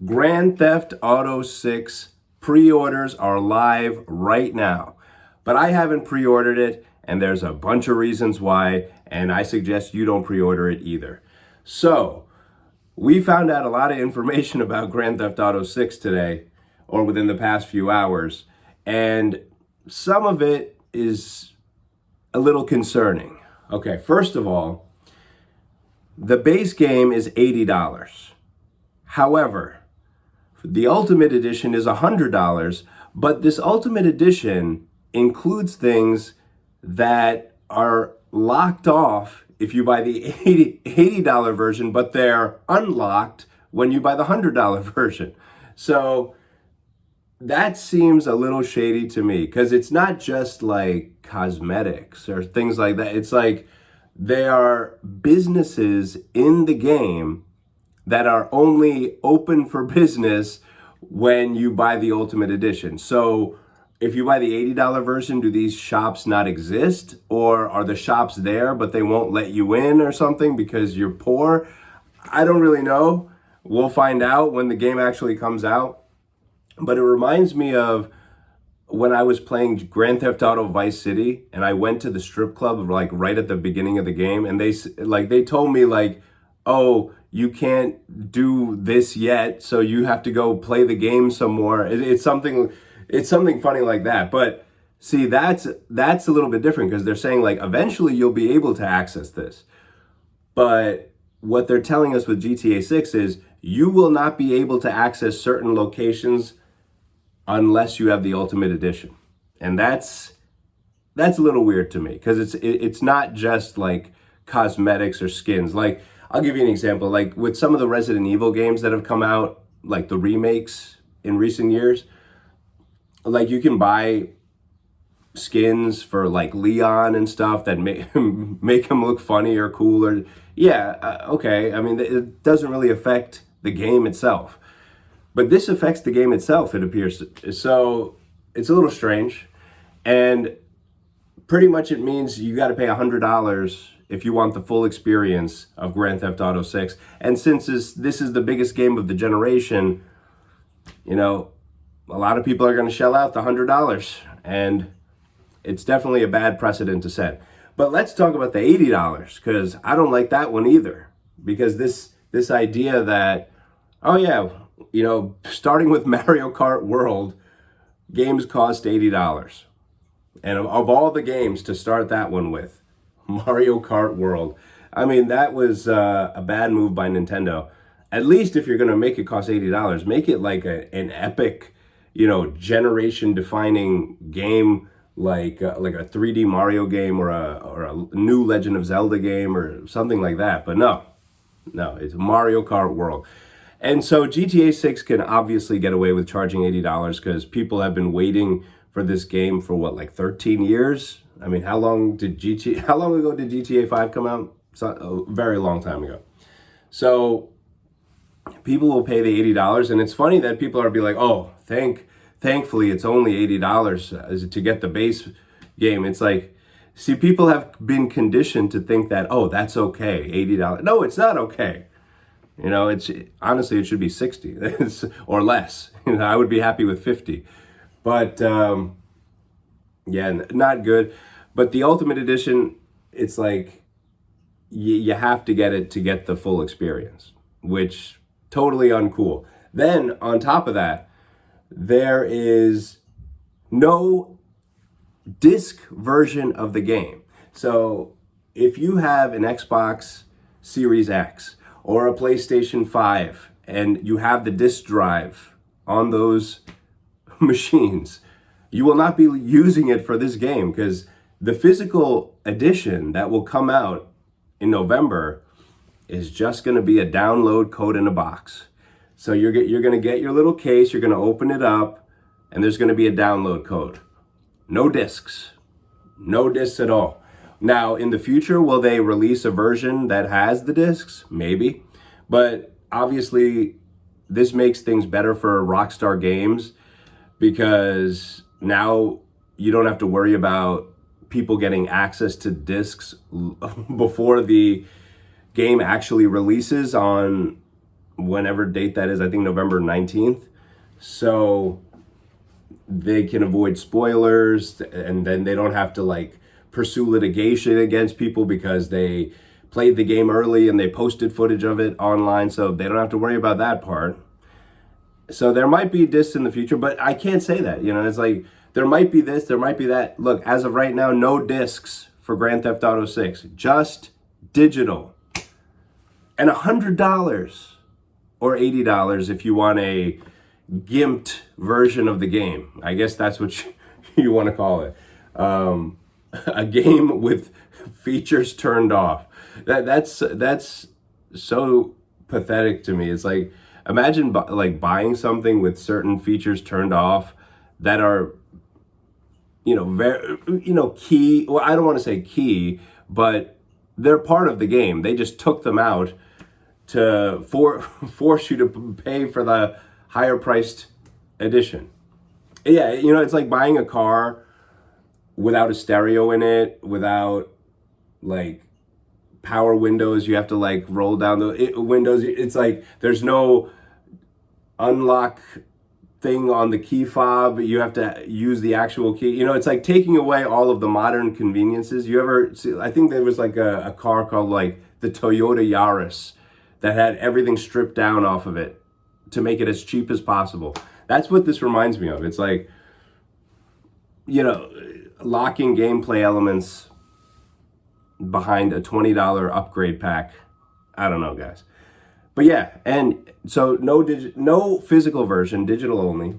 Grand Theft Auto 6 pre-orders are live right now, but I haven't pre-ordered it, and there's a bunch of reasons why, and I suggest you don't pre-order it either. So, we found out a lot of information about Grand Theft Auto 6 today, or within the past few hours, and some of it is a little concerning. Okay, first of all, the base game is $80. However, the Ultimate Edition is $100, but this Ultimate Edition includes things that are locked off if you buy the $80 version, but they're unlocked when you buy the $100 version. So that seems a little shady to me, because it's not just like cosmetics or things like that. It's like they are businesses in the game that are only open for business when you buy the Ultimate Edition. So if you buy the $80 version, do these shops not exist? Or are the shops there, but they won't let you in or something because you're poor? I don't really know. We'll find out when the game actually comes out. But it reminds me of when I was playing Grand Theft Auto Vice City, and I went to the strip club like right at the beginning of the game, and they told me like, oh, you can't do this yet, so you have to go play the game some more. It's something funny like that. But see, that's a little bit different, because they're saying like eventually you'll be able to access this. But what they're telling us with GTA 6 is you will not be able to access certain locations unless you have the Ultimate Edition. And that's a little weird to me, because it's not just like cosmetics or skins. Like, I'll give you an example. Like with some of the Resident Evil games that have come out, like the remakes in recent years, like you can buy skins for like Leon and stuff that make him look funny or cool, or okay. I mean, it doesn't really affect the game itself, but this affects the game itself, it appears. So it's a little strange, and pretty much it means you got to pay $100 if you want the full experience of Grand Theft Auto 6. And since this is the biggest game of the generation, you know, a lot of people are going to shell out the $100, and it's definitely a bad precedent to set. But let's talk about the $80, because I don't like that one either. Because this idea that, oh yeah, you know, starting with Mario Kart World, games cost $80. And of all the games to start that one with, Mario Kart World, I mean, that was a bad move by Nintendo. At least if you're going to make it cost $80, make it like an epic, you know, generation-defining game, like a 3D Mario game, or a new Legend of Zelda game or something like that. But no, it's Mario Kart World. And so GTA 6 can obviously get away with charging $80, because people have been waiting for this game for what, like 13 years? I mean, how long ago did GTA 5 come out? A very long time ago. So people will pay the $80, and it's funny that people are be like, oh, thankfully it's only $80 to get the base game. It's like, see, people have been conditioned to think that, oh, that's okay, $80. No, it's not okay. You know, honestly, it should be 60 or less. You know, I would be happy with 50. But yeah, not good. But the Ultimate Edition, it's like you have to get it to get the full experience, which totally uncool. Then on top of that, there is no disc version of the game. So if you have an Xbox Series X or a PlayStation 5 and you have the disc drive on those machines, you will not be using it for this game, because the physical edition that will come out in November is just going to be a download code in a box. So you're going to get your little case, you're going to open it up, and there's going to be a download code. No discs. No discs at all. Now, in the future, will they release a version that has the discs? Maybe. But obviously, this makes things better for Rockstar Games, because now you don't have to worry about people getting access to discs before the game actually releases on whenever date that is, I think November 19th. So they can avoid spoilers, and then they don't have to like pursue litigation against people because they played the game early and they posted footage of it online, so they don't have to worry about that part. So there might be discs in the future, but I can't say that. You know, it's like there might be this, there might be that. Look, as of right now, no discs for Grand Theft Auto 6, just digital. And $100 or $80 if you want a gimped version of the game. I guess that's what you want to call it. A game with features turned off. That's so pathetic to me. It's like, imagine like buying something with certain features turned off that are, very, key. Well, I don't want to say key, but they're part of the game. They just took them out to force you to pay for the higher priced edition. Yeah, it's like buying a car without a stereo in it, without like power windows. You have to like roll down the windows. It's like there's no unlock thing on the key fob. You have to use the actual key. It's like taking away all of the modern conveniences. You ever see, I think there was like a car called like the Toyota Yaris that had everything stripped down off of it to make it as cheap as possible. That's what this reminds me of. It's like, locking gameplay elements behind a $20 upgrade pack. I don't know, guys. But yeah, and so no physical version, digital only.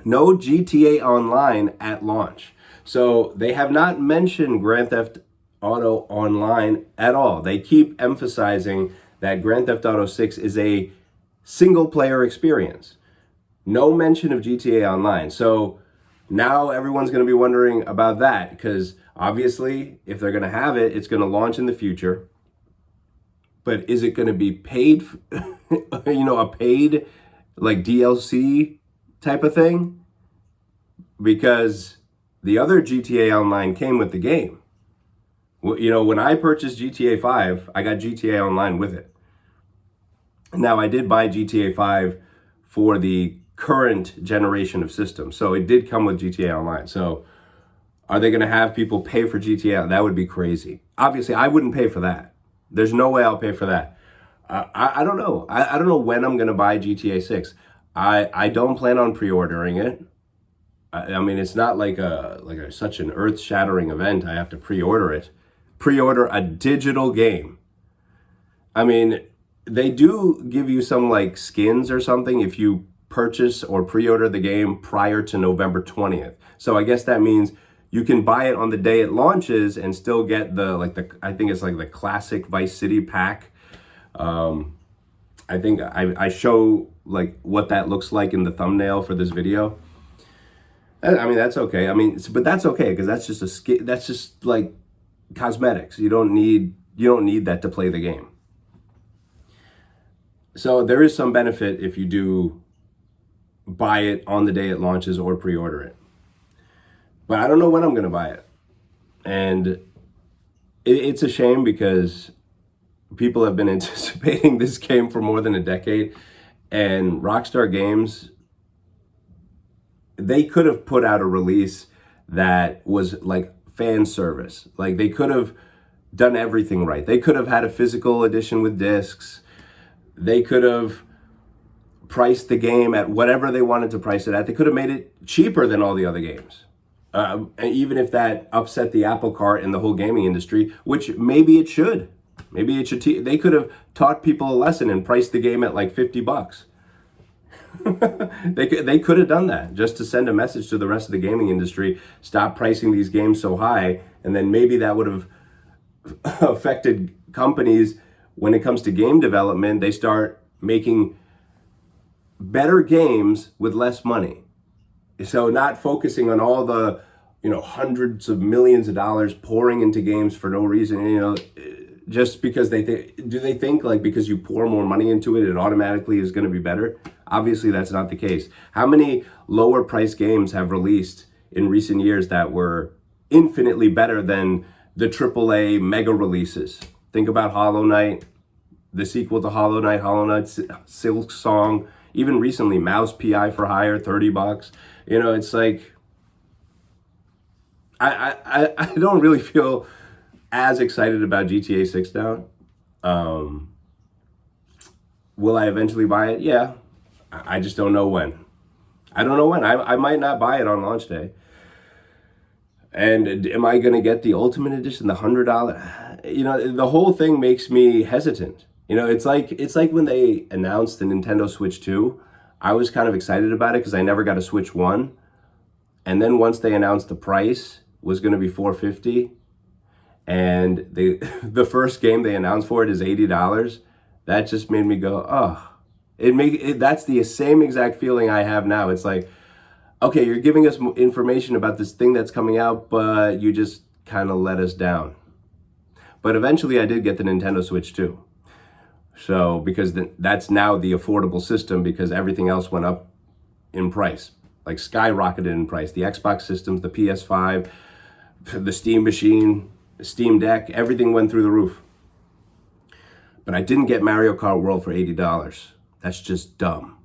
No GTA Online at launch. So they have not mentioned Grand Theft Auto Online at all. They keep emphasizing that Grand Theft Auto 6 is a single player experience. No mention of GTA Online. So now everyone's going to be wondering about that, because obviously if they're going to have it, it's going to launch in the future. But is it going to be paid, a paid like DLC type of thing? Because the other GTA Online came with the game. When I purchased GTA 5, I got GTA Online with it. Now, I did buy GTA 5 for the current generation of systems, so it did come with GTA Online. So are they going to have people pay for GTA? That would be crazy. Obviously, I wouldn't pay for that. There's no way I'll pay for that. I don't know. I don't know when I'm going to buy GTA 6. I don't plan on pre-ordering it. I mean, it's not like such an earth-shattering event. I have to pre-order it. Pre-order a digital game. I mean, they do give you some like skins or something if you purchase or pre-order the game prior to November 20th. So I guess that means you can buy it on the day it launches and still get I think it's like the classic Vice City pack. I think I show like what that looks like in the thumbnail for this video. I mean, that's okay. I mean, but that's okay because that's just that's just like cosmetics. You don't need that to play the game. So there is some benefit if you do buy it on the day it launches or pre-order it. But I don't know when I'm going to buy it. And it's a shame because people have been anticipating this game for more than a decade. And Rockstar Games, they could have put out a release that was like fan service. Like they could have done everything right. They could have had a physical edition with discs. They could have priced the game at whatever they wanted to price it at. They could have made it cheaper than all the other games. And even if that upset the apple cart in the whole gaming industry, which maybe it should. Maybe it should. They could have taught people a lesson and priced the game at like $50. They could have done that just to send a message to the rest of the gaming industry. Stop pricing these games so high. And then maybe that would have affected companies when it comes to game development. They start making better games with less money. So not focusing on all the, hundreds of millions of dollars pouring into games for no reason, just because they think like because you pour more money into it, it automatically is going to be better? Obviously, that's not the case. How many lower price games have released in recent years that were infinitely better than the AAA mega releases? Think about Hollow Knight, the sequel to Hollow Knight, Silk Song, even recently, Mouse PI for Hire, $30. You know, it's like, I don't really feel as excited about GTA 6 now. Will I eventually buy it? Yeah. I just don't know when. I don't know when. I might not buy it on launch day. And am I going to get the Ultimate Edition, the $100? You know, the whole thing makes me hesitant. You know, it's like when they announced the Nintendo Switch 2, I was kind of excited about it because I never got a Switch 1. And then once they announced the price was going to be $450, and the first game they announced for it is $80, that just made me go, oh. That's the same exact feeling I have now. It's like, okay, you're giving us information about this thing that's coming out, but you just kind of let us down. But eventually I did get the Nintendo Switch 2. So, because that's now the affordable system, because everything else went up in price, like skyrocketed in price. The Xbox systems, the PS5, the Steam machine, the Steam Deck, everything went through the roof. But I didn't get Mario Kart World for $80. That's just dumb.